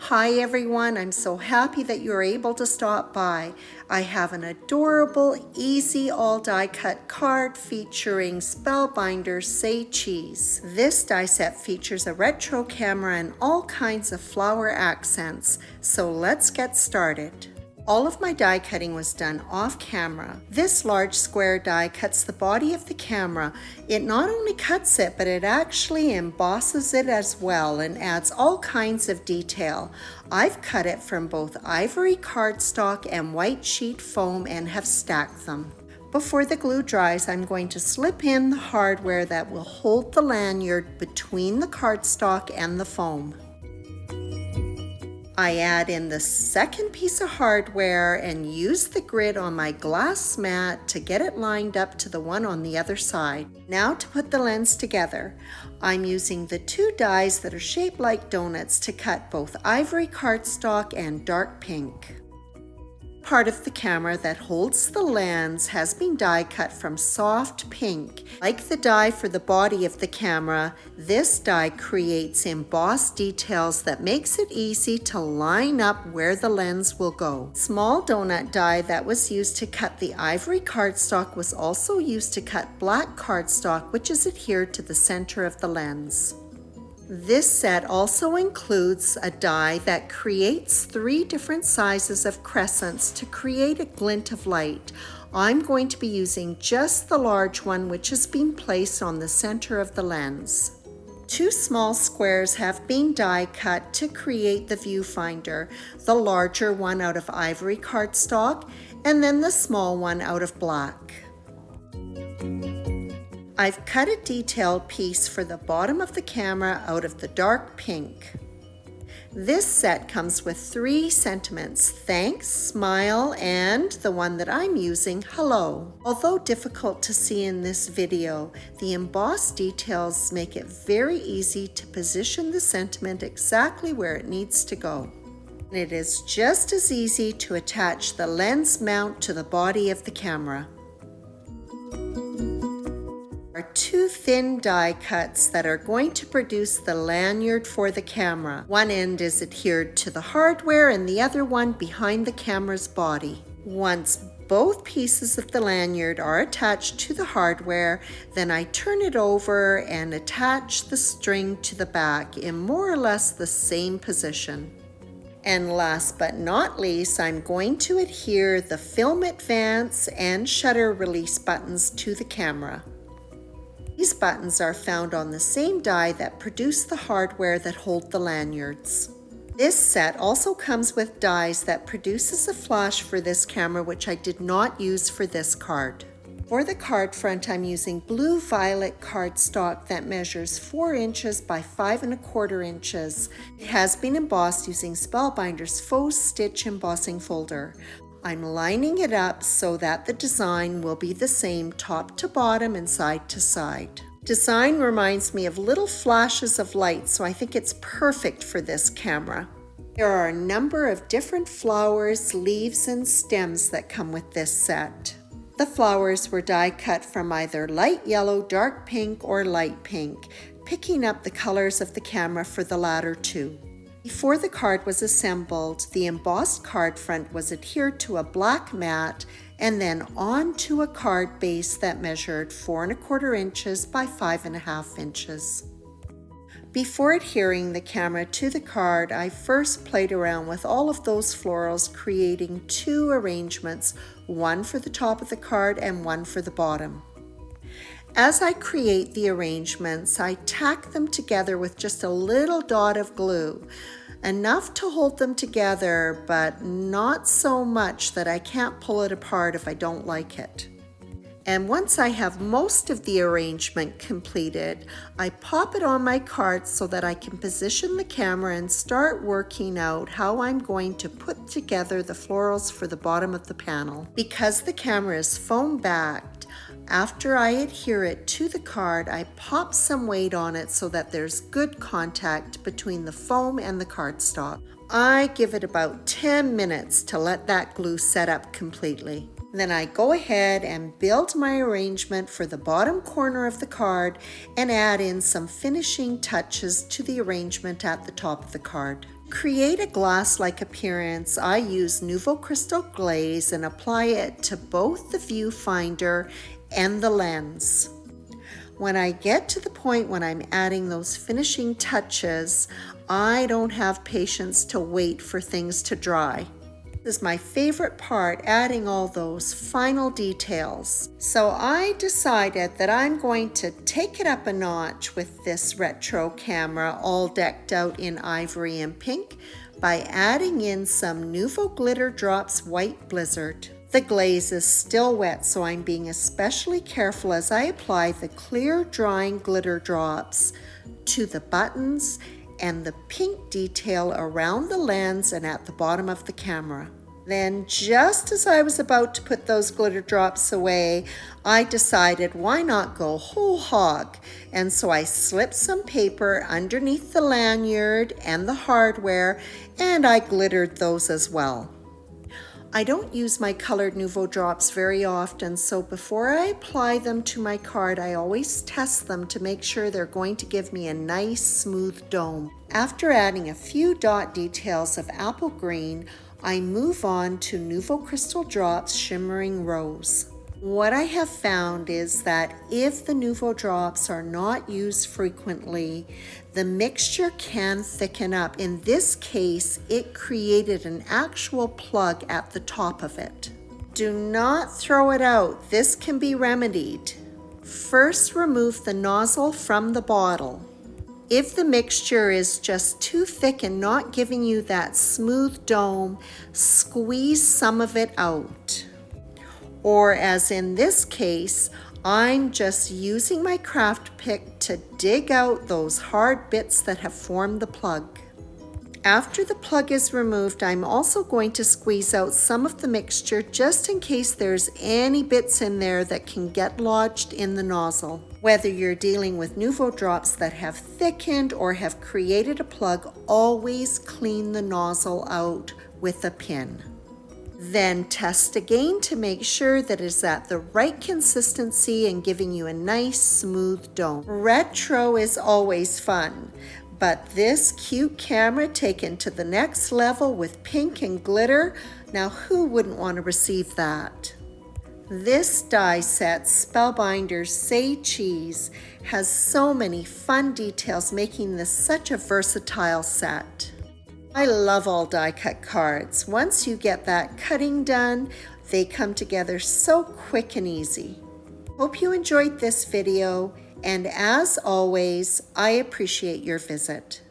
Hi everyone, I'm so happy that you're able to stop by. I have an adorable, easy all die cut card featuring Spellbinders Say Cheese. This die set features a retro camera and all kinds of flower accents, so let's get started. All of my die cutting was done off camera. This large square die cuts the body of the camera. It not only cuts it, but it actually embosses it as well and adds all kinds of detail. I've cut it from both ivory cardstock and white sheet foam and have stacked them. Before the glue dries, I'm going to slip in the hardware that will hold the lanyard between the cardstock and the foam. I add in the second piece of hardware and use the grid on my glass mat to get it lined up to the one on the other side. Now to put the lens together, I'm using the two dies that are shaped like donuts to cut both ivory cardstock and dark pink. Part of the camera that holds the lens has been die cut from soft pink. Like the die for the body of the camera, this die creates embossed details that makes it easy to line up where the lens will go. Small donut die that was used to cut the ivory cardstock was also used to cut black cardstock, which is adhered to the center of the lens. This set also includes a die that creates 3 different sizes of crescents to create a glint of light. I'm going to be using just the large one, which has been placed on the center of the lens. 2 small squares have been die cut to create the viewfinder, the larger one out of ivory cardstock and then the small one out of black. I've cut a detailed piece for the bottom of the camera out of the dark pink. This set comes with 3 sentiments: thanks, smile, and the one that I'm using, hello. Although difficult to see in this video, the embossed details make it very easy to position the sentiment exactly where it needs to go. And it is just as easy to attach the lens mount to the body of the camera. Are 2 thin die cuts that are going to produce the lanyard for the camera. One end is adhered to the hardware and the other one behind the camera's body. Once both pieces of the lanyard are attached to the hardware, then I turn it over and attach the string to the back in more or less the same position. And last but not least, I'm going to adhere the film advance and shutter release buttons to the camera. These buttons are found on the same die that produce the hardware that hold the lanyards. This set also comes with dies that produces a flash for this camera, which I did not use for this card. For the card front, I'm using blue violet cardstock that measures 4 inches by 5 1/4 inches. It has been embossed using Spellbinders Faux Stitch embossing folder. I'm lining it up so that the design will be the same top to bottom and side to side. Design reminds me of little flashes of light, so I think it's perfect for this camera. There are a number of different flowers, leaves, and stems that come with this set. The flowers were die cut from either light yellow, dark pink, or light pink, picking up the colors of the camera for the latter 2. Before the card was assembled, the embossed card front was adhered to a black mat and then onto a card base that measured 4 1/4 inches by 5 1/2 inches. Before adhering the camera to the card, I first played around with all of those florals, creating 2 arrangements, one for the top of the card and one for the bottom. As I create the arrangements, I tack them together with just a little dot of glue, enough to hold them together, but not so much that I can't pull it apart if I don't like it. And once I have most of the arrangement completed, I pop it on my card so that I can position the camera and start working out how I'm going to put together the florals for the bottom of the panel. Because the camera is foam backed, after I adhere it to the card, I pop some weight on it so that there's good contact between the foam and the cardstock. I give it about 10 minutes to let that glue set up completely. Then I go ahead and build my arrangement for the bottom corner of the card and add in some finishing touches to the arrangement at the top of the card. create a glass-like appearance, I use Nouveau Crystal glaze and apply it to both the viewfinder and the lens. When I get to the point when I'm adding those finishing touches, I don't have patience to wait for things to dry. This is my favorite part, adding all those final details. So I decided that I'm going to take it up a notch with this retro camera all decked out in ivory and pink by adding in some Nouveau Glitter Drops White Blizzard. The glaze is still wet, so I'm being especially careful as I apply the clear drying glitter drops to the buttons and the pink detail around the lens and at the bottom of the camera. Then, just as I was about to put those glitter drops away, I decided why not go whole hog, and so I slipped some paper underneath the lanyard and the hardware, and I glittered those as well. I don't use my colored Nouveau drops very often, so before I apply them to my card, I always test them to make sure they're going to give me a nice smooth dome. After adding a few dot details of apple green, I move on to Nouveau Crystal Drops Shimmering Rose. What I have found is that if the Nouveau drops are not used frequently, the mixture can thicken up. In this case, it created an actual plug at the top of it. Do not throw it out. This can be remedied. First, remove the nozzle from the bottle. If the mixture is just too thick and not giving you that smooth dome, squeeze some of it out. Or as in this case, I'm just using my craft pick to dig out those hard bits that have formed the plug. After the plug is removed, I'm also going to squeeze out some of the mixture just in case there's any bits in there that can get lodged in the nozzle. Whether you're dealing with Nouveau drops that have thickened or have created a plug, always clean the nozzle out with a pin. Then test again to make sure that it's at the right consistency and giving you a nice smooth dome. Retro is always fun, but this cute camera taken to the next level with pink and glitter, now who wouldn't want to receive that? This die set, Spellbinders Say Cheese, has so many fun details, making this such a versatile set. I love all die cut cards. Once you get that cutting done, they come together so quick and easy. Hope you enjoyed this video, and as always, I appreciate your visit.